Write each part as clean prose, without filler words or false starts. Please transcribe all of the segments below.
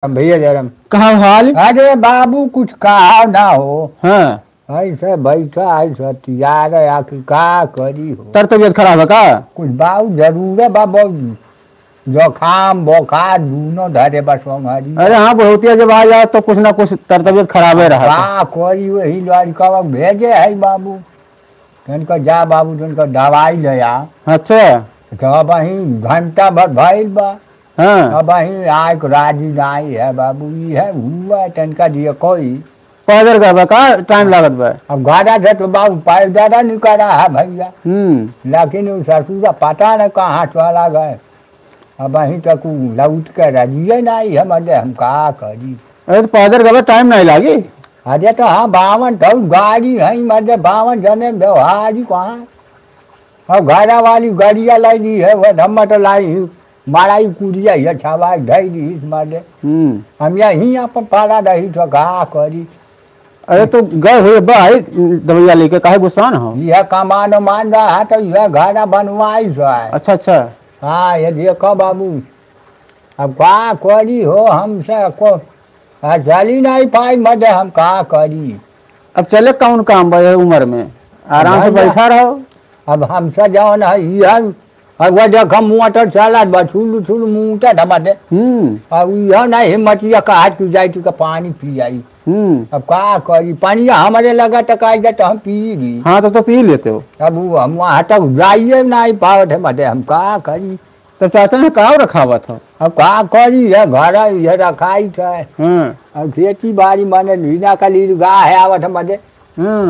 भैया जरम कहाँ हाल। अरे बाबू कुछ कहा ना हो। हाँ, ऐसे बैठा ऐसा तैयार है आखिर का करी हो। तर तबियत खराब है का? कुछ बाबू जरूर है बाबू जोखाम बोखार दोनों धरे बस हमारी। अरे हाँ, बढ़ोतिया जब आ जाए तो कुछ ना कुछ तर तबियत खराब है रहा का करी वही लड़का भेजे है बाबू तुमको जा बाबू तुमको दवाई ले आ। अच्छा। तो अब वही घंटा भर भइल बा। हाँ, अब वही आग राजी नहीं है बाबू ये हुआ तनका दिए कोई। पैदल का का टाइम लागत बा। अब गाड़ा से तो बाबू पैर ज्यादा निकल रहा है भैया। लेकिन उस ससुर पता नहीं कहाँ चला गए। अब वहीं तक लौट के रजिए नहीं है मजे हम का करी। अरे तो पैदल का टाइम नहीं लागी। अरे तो हाँ 52 तो गाड़ी है मजे 52 जने व्यवहारी कहाँ। अब घरा वाली गाड़िया लाई दी है वह धम्मा तो लाई माराई कुड़िया है छावाई ढाई दी इस मजे। हम यहीं अपन पाला रही तो का करी। अरे तो गए हुए भाई दवाइया लेके काहे गुस्सा हो। यह कमान मान रहा है तो यह घाना बनवाई सो है। अच्छा अच्छा। हाँ ये देखो बाबू अब का करी हो हमसे को चली नहीं पाई मजे हम का करी। अब चले कौन काम बा उम्र में आराम से बैठा रहो। अब हमसे जौन है यह अब वह देख मोटर चला छुलू छुलू मुँह धमाते। अब यह नहीं हिम्मतिया का हाथ की जाई तो पानी पी जाई। अब का करी पानिया हमारे लगा तो कह जाए तो हम पी ली। हाँ तो पी लेते हो। अब हम वहाँ तक जाइए नहीं पावत है मटे हम का करी। तो चाचा ने कहा रखा हुआ था। अब का करी है घर ये रखाई था। अब खेती बाड़ी माने लीना का लीड गाय है आवत मटे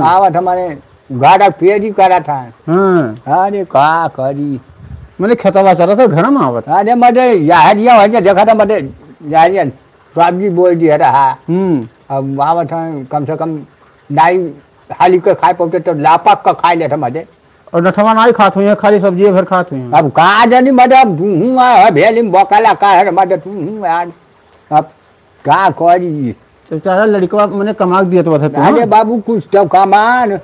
आवत हमारे गाड़ा पेड़ी करा था। अरे का करी मैंने खेतवा चला था घर में आवत। अरे मटे यारिया हो देखा था मटे यारिया सब्जी बोल दिया रहा। अब आवत है कम से कम नाई हाली के खाए पौते तो लापक का खाए लेते मजे। और नठवा नहीं खात हुई है खाली सब्जी भर खात हुई। अब कहा जानी मजे अब तू भेली बकाला का है मजे तू अब का करी। तो चाचा लड़का मैंने कमा दिया तो था। अरे बाबू कुछ तो कमान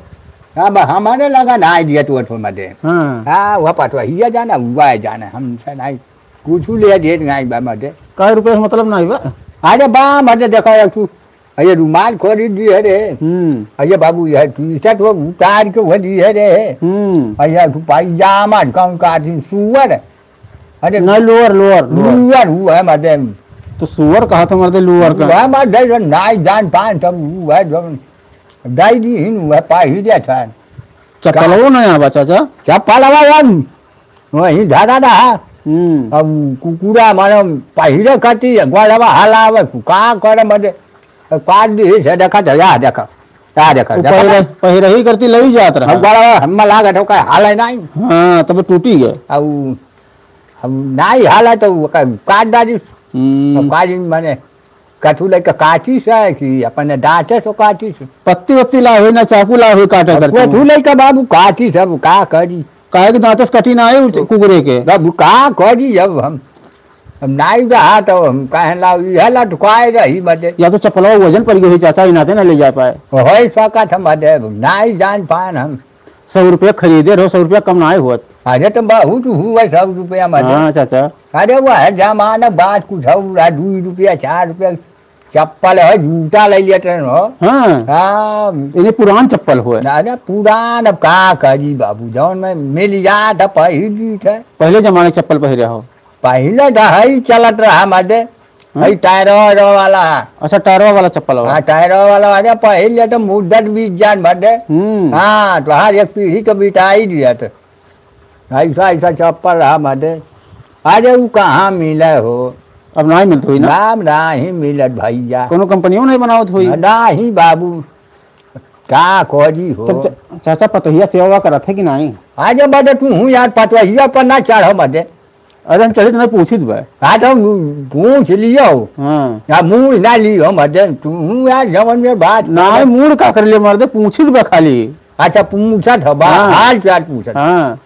अब हमारे लगा ना दिया तो मजे। हाँ वह पटवा हिया जाना हुआ है जाना हमसे नहीं कुछ ले दे नहीं बा मजे। कई रुपये से मतलब नहीं बा। अरे बा मजे देखो तू ये रुमाल खरीद दी है रे। अये बाबू यह टी शर्ट वो उतार के वो दी है रे। अये तू पायजामा कौन काटी सुअर। अरे नहीं लोअर लोअर लोअर हुआ है मजे। तो सुअर कहा था मर्दे लोअर का मजे नाई जान पान सब हुआ है जो दाई दी हिन हुआ पाही दे था। चप्पल वो नहीं आवा चाचा। चप्पल आवा वही धारा रहा। अब कुकुरा मानो पहिरे कटी गोड़वा हलावे का करे मजे काट दी से देखा था या देखा पहिरे ही करती लई जात रहा। गोड़वा हम लागे तो का हाले नहीं। हाँ तब टूटी गए। अब हम नहीं हाला तो काट डाली काटी माने कटू लेके काटी से कि अपने दांते से काटी से पत्ती वत्ती ला हुई ना चाकू ला हुई काटा करते कटू लेके बाबू काटी सब का करी। काहे कि दांत से कटी ना आई कुकुरे के अब का करी जब हम नहीं रहा तो हम कहे ला यह लटकाए रही मजे। या तो चप्पलवा वजन पड़ गई चाचा इनाते ना ले जा पाए। हो सका था मजे नहीं जान पान हम 100 रुपया खरीदे रहो 100 रुपया कम ना हुआ। अरे तो बहुत हुआ 100 रुपया मजे। हाँ चाचा। अरे वह जमाना बात कुछ हो 2 रुपया 4 रुपया चप्पल है जूता ले लेते हो। हाँ इन्हें पुरान चप्पल हुआ। अरे पुरान अब का करी बाबू जौन में मिल जात पहली थे। पहले जमाने चप्पल पहरे हो। पहले ढाई चलत रहा मजे टायर वाला। अच्छा टायरवा वाला चप्पल। हाँ टायर वाला अरे पहले तो मुद्दत बीत जान मजे। हाँ तो हर एक पीढ़ी तो बिताई दिया तो ऐसा ऐसा चप्पल रहा मजे। अरे वो कहाँ मिले हो। अब नहीं मिलती हुई ना। नाम नहीं मिलत भैया कोनो कंपनियों नहीं बनावत हुई नहीं बाबू का करी हो। तो चाचा पतहिया सेवा करत है कि नहीं। आज मजे तू हूँ यार पतवहिया पर ना चढ़ो मजे। अरे हम चढ़े तो नहीं पूछी तो तो पूछ लियो या मूड ना लियो मजे तू यार जवन में बात ना मूड का कर लियो मर्दे पूछी तो खाली। अच्छा पूछा था हाल चाल पूछा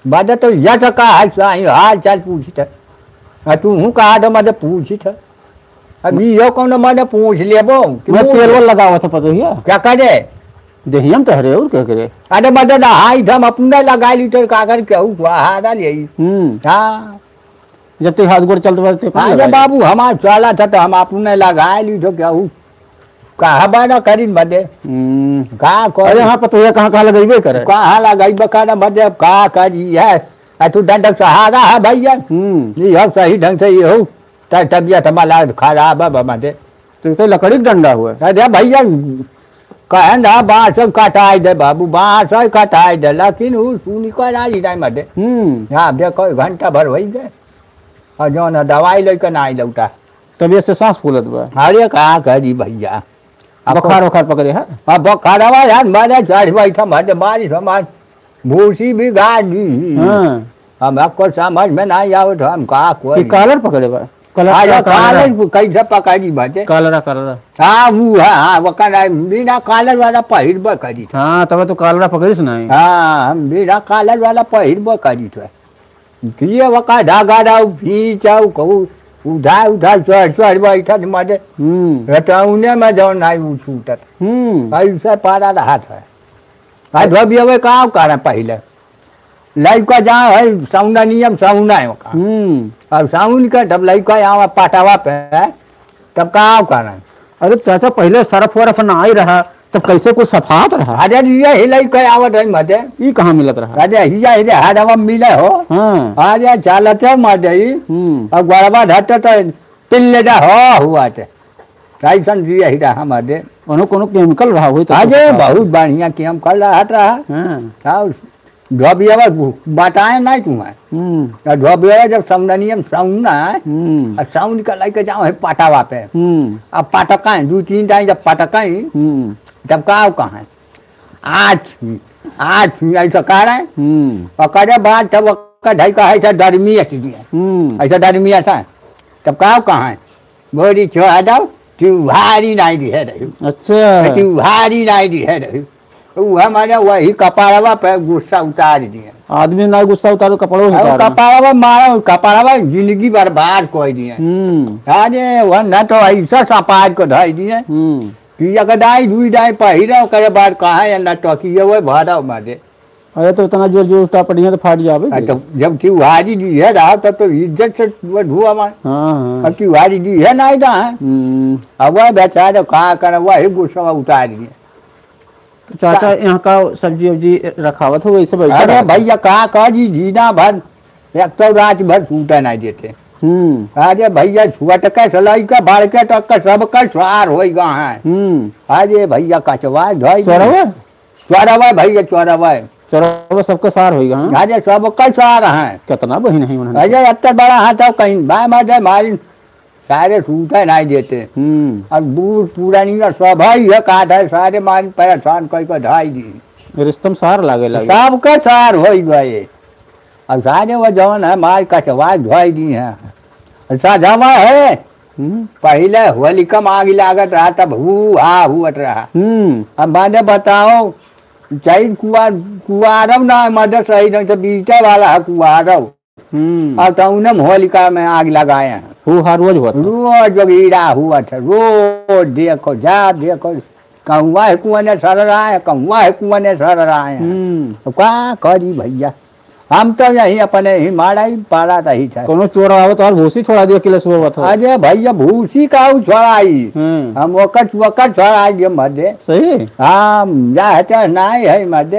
मजे तो यह का हाल चाल पूछी था तू हूँ कहा था मजे पूछी था। अब यो कौन मजे पूछ लेबो तेल लगावा था पतहिया क्या करे देखिए हम तहरे और क्या करे। अरे मजे हाई हम अपना लगा ली तो कागर क्या हारा ले। हाँ जब तक हाथ गोड़ चलते बाटे ते अरे बाबू हमार चला था तो हम अपने लगाए ली तो क्या कहा बना करी बदे कहा अरे हाँ पतोया कहाँ लगेबे करे कहाँ लगाई बकाना बदे कहा करी है तू डंडक सहारा है भैया ये अब सही ढंग से ये हो तबियत हमारा खराब है बदे तो लकड़ी का डंडा हुआ अरे भैया कहे ना बांस कटाई दे बाबू बांस कटाई दे लेकिन वो सुनी कर आई टाइम मदे हाँ देखो घंटा भर वही गए और जो ना दवाई लेकर ना आई लौटा तबियत से सांस फूलत बा अरे कहा करी भैया बुखार वखार पकड़े है अब बुखार यार मैंने चढ़ बैठा मत बारिश हमार भूसी भी गाड़ दी हम आपको समझ में नहीं आओ तो हम कहा कोई कालर पकड़े बा कालर कैसे पकड़ी बचे कालरा हाँ वो है हाँ वो बिना कालर वाला पहिर बकरी हाँ तब तो कालरा पकड़िस नहीं हाँ हम बिना कालर वाला पहिर बकरी तो ये वका धागा डाउ भीचाऊ कहू उधा उधा चढ़ बैठा मजे रटौने में जो नहीं छूटत ऐसे पारा रहा था धोबिया कहाँ कर पहले लड़का जहाँ है सौना नियम सौना है अब साउन का जब लड़का यहाँ पाटावा पे तब कहाँ कर अरे चाचा पहले सरफ वरफ ना आई रहा तब कैसे कुछ सफात रहा अरे ये लड़का आवत है मजे ये कहाँ मिलत रहा अरे हिजा हिजा हरवा मिले हो अरे चालत है मजे अब गड़बा ढट तो पिल्ले दा हो हुआ थे ऐसन जिया ही रहा मजे कोनो केमिकल रहा हुई अरे बहुत बढ़िया कि हम कल रहा ढोबिया बताए नहीं तुम्हें ढोबिया जब सौनियम सौना है सौन का लेके जाओ है पटावा पे अब पटका है 2-3 टाइम जब पटका तब कहाँ है आठ ऐसा कह रहे और करे बाद तब ढाई का ऐसा डरमी ऐसा डरमी ऐसा तब कहाँ है बोरी छोड़ दो त्योहारी नहीं दिहे रही अच्छा त्योहारी नहीं दिहे रही मैंने वही कपाड़वा पे गुस्सा उतार दिए आदमी ना गुस्सा उतारो कपाड़वा मारा कपाड़वा जिंदगी बर्बाद कर दिए अरे वह न तो ऐसा सपाट को ढाई दिए कि अगर डाई दुई डाई पहिरा करे बाद कहा है न टकिए वो भरा मारे अरे तो इतना जोर जोर उठा पड़िया तो फाट जावे तो जब त्योहारी दी है रहा तब तो इज्जत से धुआ मार अब त्योहारी दी है नहीं रहा अब वह बेचारे कहा कर वही गुस्सा उतार दिए चाचा यहाँ का सब्जी वब्जी रखावत हो वैसे अरे भैया कहा कही जीना भर एक तो रात भर सूता नहीं देते अरे भैया छुअट के सलाई का भाड़ के टक का सब का स्वार हो गया है अरे भैया कचवा धोई चौरावा भैया चौरावा सबका सार हो गया अरे सब का स्वार है कितना बही नहीं उन्होंने अरे इतना बड़ा हाथ कहीं भाई मजे मारी सारे सूते नहीं देते अब दूर पूरा नहीं सब है काट है सारे मान परेशान कई ढाई दी रिश्तम सार लागे सबका सार हो गए अब सारे वो जवन है मार कचवा धोई दी है साझावा है पहले होलिका में आग लागत रहा तब हुआ रहा अब मैंने बताओ चाहे कुआरव ना मदद सही ढंग से बीते वाला है कुआरव और टौनम होलिका में आग लगाए हैं रोज हुआ रोज जोगीरा हुआ था रोज देखो जा देखो कौआ है कुआं ने सर रहा है कौआ है कुआं ने सर रहा है क्या करी भैया हम तो यही अपने ही मारा ही पारा रही था कोनो चोर आवत और भूसी छोड़ा दिया किले सुबह था अरे भैया भूसी का छोड़ाई हम वकट छोड़ाई दिए मध्य सही हाँ जाते नहीं है मध्य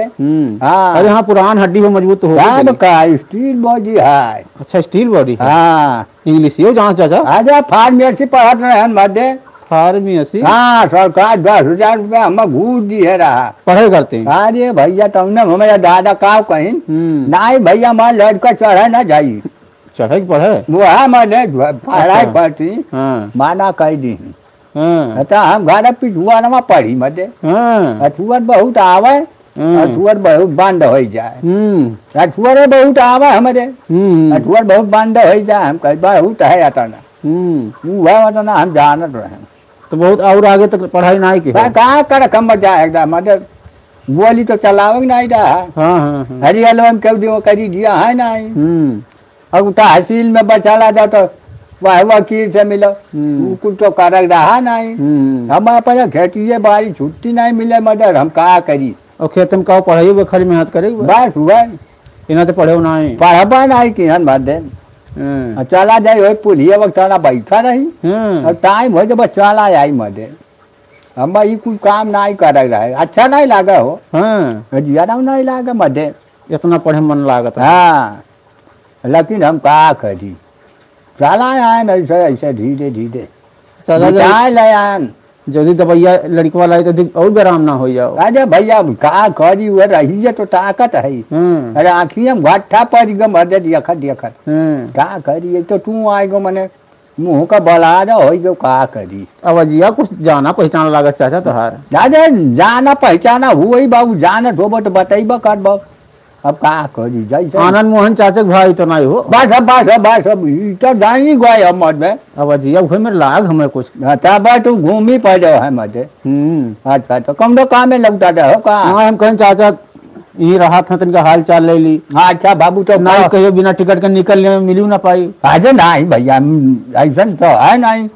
हाँ अरे हाँ पुरान हड्डी हो मजबूत हो का स्टील बॉडी है अच्छा स्टील बॉडी हाँ इंग्लिश हो जहाँ चाचा अरे फार्मेसी पढ़ रहे हैं मध्य फार्मेसी हाँ सरकार 10,000 रुपया हमें घूस दिए रहा पढ़ाई करते हैं अरे भैया तुमने हमारे दादा का कहीं नहीं भैया हमारा लड़का चढ़े ना जाइए चढ़े पढ़े वो है मैंने पढ़ाई पढ़ती माना कह दी तो हम घर पिछुआ नमा पढ़ी मजे अठुअर बहुत आवे अठुअर बहुत बंद हो जाए अठुअर बहुत आवे हमारे अठुअर बहुत बंद हो जाए हम कह बहुत है अतना ना हम जानत रहे तो बहुत और आगे तक पढ़ाई नहीं की कहाँ कर कम जाए एकदम मतलब बोली तो चलावे नहीं रहा हरियाल में कह दियो करी दिया है नहीं अब तहसील में बचाला जाओ तो वह वकील से मिलो कुछ तो कर रहा नहीं हम अपने खेतिए बारी छुट्टी नहीं मिले मदर हम कहा करी और खेत में कहो पढ़ाई खाली मेहनत करे बस हुआ इन्हें तो पढ़े नहीं पढ़बा नहीं कि चला जाए हो पुलिया वक्त चला बैठा नहीं और टाइम हो जब चला आई मधे हम ई कोई काम नहीं कर रहे अच्छा नहीं लगा हो ज्यादा नहीं लगा मधे इतना पढ़े मन लागत। हाँ लेकिन हम का करी चला आए ऐसे ऐसे धीरे धीरे चला ले आए यदि दवाइया लड़कवा लाई तो और भी आराम ना हो जाओ। अरे भैया का करी वो रही है तो ताकत है। अरे आँखिया में घट्ठा पड़ गो मदे देखत देखत का करी तो तू आए गो मने मुँह का बला हो गो का करी। अवजिया कुछ जाना पहचान लागत चाचा तोहार। अरे जाना पहचाना हुई बाबू जाना धोब तो बतेब करब अब का करी जैसे आनंद मोहन चाचा भाई तो नहीं हो बस बस तो जानी गए हम मत में अवजिया उहे में लाग हमें कुछ तब तू घूमी पड़े है मत। अच्छा तो कम तो काम में लगता हो का हम कहें चाचा यही रहा था तनिका हाल चाल ले ली। अच्छा बाबू तो नहीं कहियो बिना टिकट के निकलने में मिली ना पाई। अरे नहीं भैया ऐसा तो है नहीं।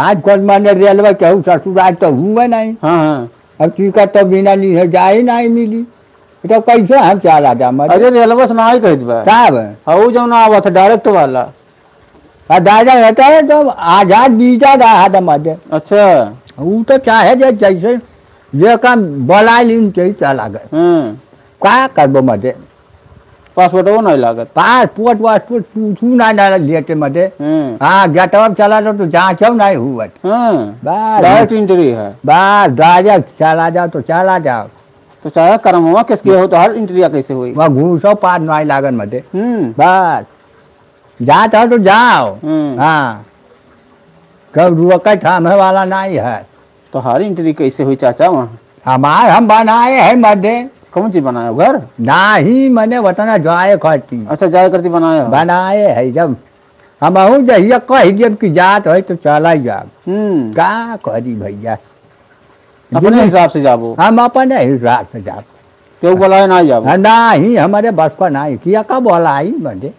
आज कल मैंने रेलवे कहूँ ससुराल तो हुए नहीं। अब टिकट तो बिना लिए जाए नहीं मिली तो कैसे हम चला जा। अरे रेलवे से ना ही कही साहब जो ना आवा था डायरेक्ट वाला दादा रहता है तो आजाद बीजा रहा था मध्य। अच्छा वो तो चाहे जैसे जे काम बोला लीन चाहिए चला गए का करबो मध्य पासपोर्ट वो नहीं लागत पासपोर्ट वासपोर्ट तू ना लेते मध्य। हाँ गेटवा चला तो जाँच नहीं हुआ डायरेक्ट एंट्री है बस डायरेक्ट चला जाओ तो चला जाओ तो चाहे करमवा किसके हो तो हर इंटरिया कैसे हुई वहाँ घूसो पार नहीं लागन मध्य। बस जाता तो जाओ। हाँ कब रुकट हमें वाला नहीं है तो हर इंटरी कैसे हुई चाचा वहाँ हमारे हम बनाए है मध्य। कौन चीज बनाया घर नहीं मैंने बताना जाए करती। अच्छा जाए करती बनाए बनाए है जब हम जहिया कह जब की जात है तो चला जाओ का करी भैया अपने हिसाब से जाबो हम अपने हिसाब से जाओ क्यों बोला ना जाबो नहीं हमारे बस पर नहीं किया का बोला आई मध्य।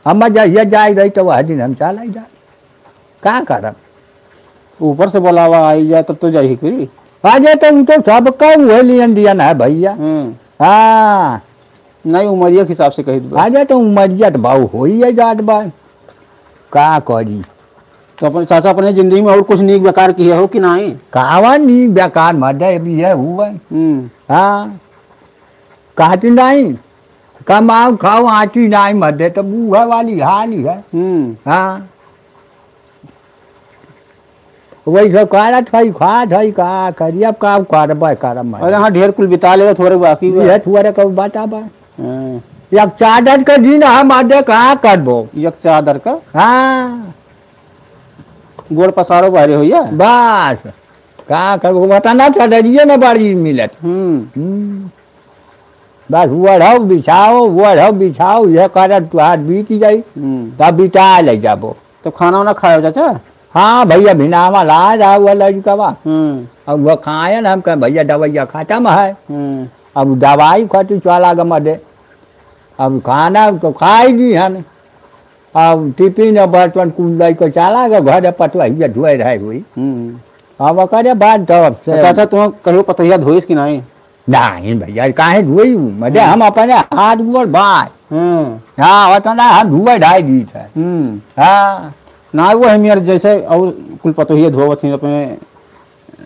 हम जहिया जाए रही तो वह दिन हम चला जा का करब ऊपर से बोलावा आई जाए तब तो जाही फिर अरे तो सबका वही इंडियन है भैया। हाँ नहीं उमरिया के हिसाब से कही दो अरे तो उमरिया तो भाव हो ही है जाट भाई का करी। तो अपने चाचा अपने जिंदगी में और कुछ नीक बेकार किया हो कि नहीं कावा नीक बेकार मध्य भी है हुआ। हाँ कहती नहीं कमाओ खाओ आटी नहीं मध्य तो बूढ़ा वाली हाल ही है। हाँ वही सब करा थई खा थई का करी अब का करब करम। अरे हाँ ढेर कुल बिता ले थोड़े बाकी है थोड़े कब बताबा एक चादर का दिन हम आधे कहाँ करबो एक चादर का। हाँ गोड़ पसारो बाहरी होइया बस का करबो बताना चादरिए में बड़ी मिलत। बस वढ़ो बिछाओ ये कर तुहार बीत जाई तब बिता ले जाबो। तो खाना वाना खाओ चाचा। हाँ भैया भिनावा ला जाओ वो लड़कवा अब वो खाए ना हम कहें भैया दवाइया खत्म है। अब दवाई खाती चला ग मदे अब खाना तो खाई दी हन अब टिफिन बर्तन कुल को चला ग घर पटवा धोए रहे हुई। अब करे बात तो चाचा तुम कहो पतैया धोइस कि नहीं नहीं भैया काहे धोई मदे हम अपने हाथ गोड़ बाय। हाँ उतना हम धुए ढाई दी थे। हाँ ना वो है मेरे जैसे और कुल पतोहिया धोवत थी अपने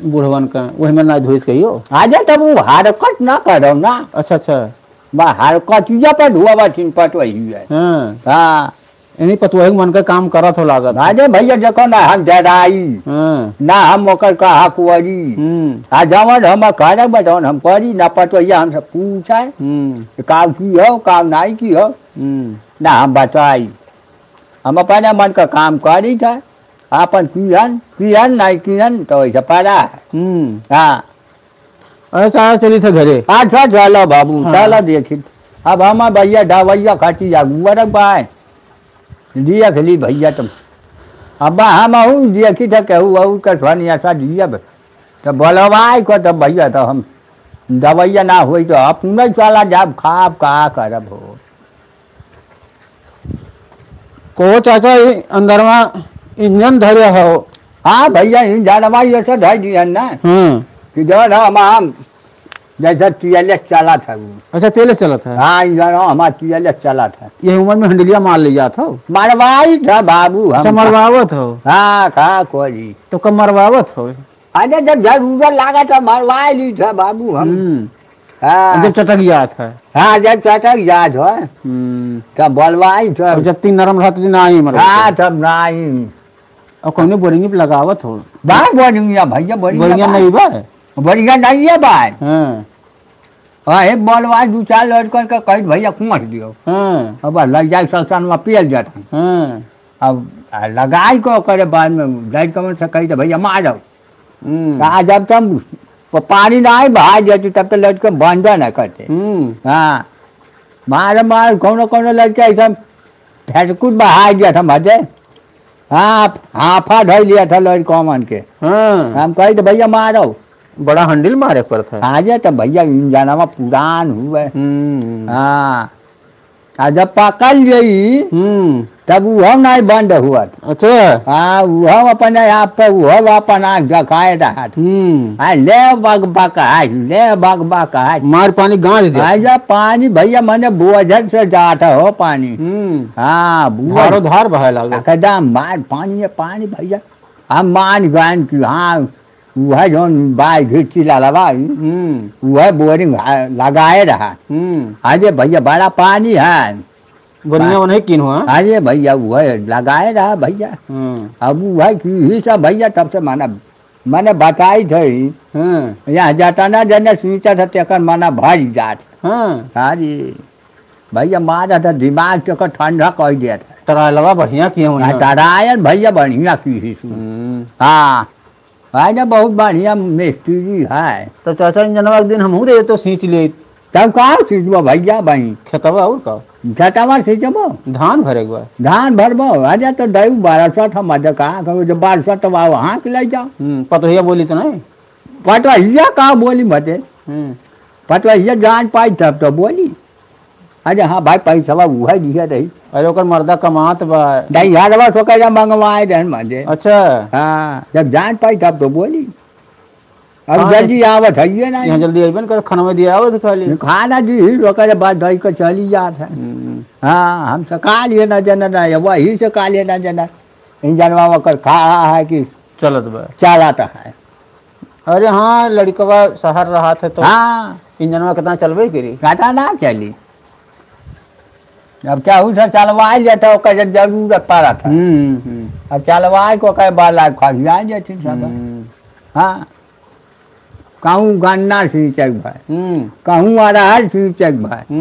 बूढ़वन का वही में ना धोइस कहियो आजे तब वो हरकत ना करो ना। अच्छा अच्छा हरकत पर धोवत थी पटवही है। हाँ इन्हीं पतवही मन का काम करा तो लागत अरे भैया देखो ना हम जराई ना हम ओकर कहा कुरी आ जवन हम करे बताओ हम पढ़ी ना पटवैया हमसे पूछा काम की हो काम नहीं की हो ना हम बताई हम अपने मन का काम करी था अपन किहन नहीं किहन तो ऐसा पड़ा है। हाँ अच्छा चली थे घरे। अच्छा चलो बाबू चलो देखी अब हम भैया दवैया खटी जा गुरक बाय देख ली भैया तुम अब हम देखी थे कहूँ कसवानी ऐसा दिया तो बोलवाई को तब भैया तो हम दवैया ना हुई तो अपने चला जाब खाब का करब हो को चाचा अंदर में इंजन धरे हो। हाँ भैया इंजन ये सब धर दिया ना कि जो हम जैसे टीएलएस चला था वो। अच्छा तेल से चला था। हाँ इंजन हमारा टीएलएस चला था। ये उम्र में हंडलिया मार ले जाता हो। मरवाई था बाबू हम। अच्छा मरवावत हो। हाँ कहा कोई। तो कब मरवावत हो। अरे जब जरूरत लगा था मरवा ली था बाबू हम। हाँ जब चटक गया था। हाँ जब चटक याद हो तब बोलवाई था। और जब तीन नरम रहा तो ना ही मरवा। हाँ तब नहीं। और कौन बोरिंग पे लगावत हो। बा बढ़िया भैया बढ़िया नहीं बा। बढ़िया नहीं है भाई। हाँ हाँ एक बोलवाई दो चार लड़कन का कही भैया कुमट दियो। हाँ अब लग जाए सलसान में पियल जाता। हाँ अब लगाई को करे बाद में लड़कन से कही तो भैया मारो। कहा जब तुम पानी ना आए बाहर जाती तब तो लड़के बंद न करते। हाँ मार मार कौन कौन लड़के ऐसा फेंकूट बाहर गया था मजे। हाँ हाफा ढल लिया था लड़कों मन के। हम कही तो भैया मारो। बड़ा हंडिल मारे पर था। आ जाए तो भैया इंजनवा पुरान हुए। हाँ जब पकड़ गई तब वह नहीं बंद हुआ। अच्छा हाँ वह अपन आप पे वह अपन आँख दिखाए रहा था। ले बग बका ले बग बका मार पानी गाँच दिया। जब पानी भैया मैंने बोझल से जाता हो पानी। हाँ धारो धार बहे लगा। एकदम मार पानी पानी भैया हम मान गए कि हाँ वह जो बाई घिरची ललवाई वह बोरिंग लगाए रहा। अरे भैया बड़ा पानी है। बढ़िया नहीं किन हुआ। अरे भैया वह लगाए रहा भैया। अब वह ही सब भैया तब से मैंने बताई थी। यहाँ जाता ना जने सींचा था तेकर माना भरी जात। अरे भैया मारा था दिमाग तेकर ठंडा कर दिया था। टरायलवा बढ़िया किए हुए। टरायल भैया बढ़िया की। हाँ है ना बहुत बढ़िया मिस्त्री है। तो चाचा इंजनवा एक दिन हम दे तो सींच ले। तब कहाँ सींचबो भैया बही खेतवा और का खेतवा सींचबो धान भरे गए। धान भरबो अरे तो दऊ 1200 हम कहाँ करो जब 1200 वहाँ के ले जाओ। पतोहिया बोली तो नहीं। पटवहिया कहाँ बोली मते। पटवहिया जान पाई तब तो बोली। अरे हाँ भाई पैसा वह दिया रही। अरे ओकर मर्दा कमात बा नहीं यार सो कह मंगवाए रहन मजे। अच्छा हाँ जब जान पाई तब तो बोली। अब जल्दी आवत है ना यहाँ जल्दी अबन कर खाना में दिया आवत खाली खाना दी रोकर बाद दही को चली जात है। हाँ हम से खा लिए ना जना ना वही से खा लिए ना जना इंजनवा कर खा रहा है कि चलत बा चलाता है। अरे हाँ लड़कवा शहर रहा था तो हाँ इंजनवा कितना चलबे करी काटा ना चली। अब क्या उसे चलवा लेता जब जरूरत पड़ा था। अब चलवाए को कह बाला खड़िया जाती सब। हाँ कहूँ गन्ना सींचक भाई कहूँ अरहर सींचक भाई।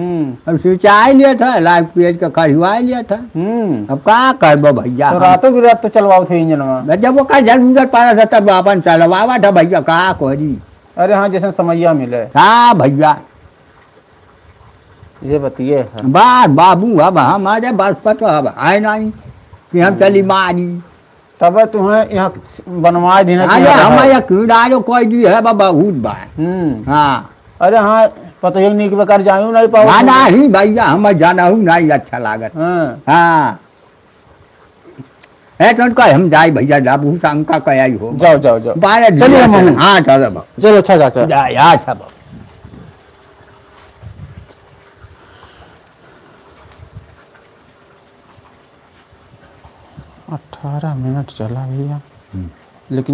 अब सिंचाई लिया था लाख पेज का खड़िवा लिया था। अब क्या करबो भैया। तो रातों भी रात तो चलवाओ थे इंजनवा। जब वो का जरूरत पड़ा था तब अपन चलवावा था भैया कहा करी। अरे हाँ जैसे समैया मिले। हाँ भैया ये बतिए बाबू अब हमारे बस पर अब है नहीं कि हम चली मारी। तब तुम्हें यहाँ बनवा देना हमारे कीड़ा जो कोई दी है बहुत बा। हाँ अरे हाँ पता ही नहीं कि बेकार जाऊँ नहीं पाओ ना ही भैया हम जाना हूँ नहीं अच्छा लागत। हाँ है तो कह हम जाए भैया जाबू शंका कया ही हो। जाओ जाओ जाओ चलिए हाँ चलो चलो अच्छा चाचा अच्छा 18 मिनट चला भैया लेकिन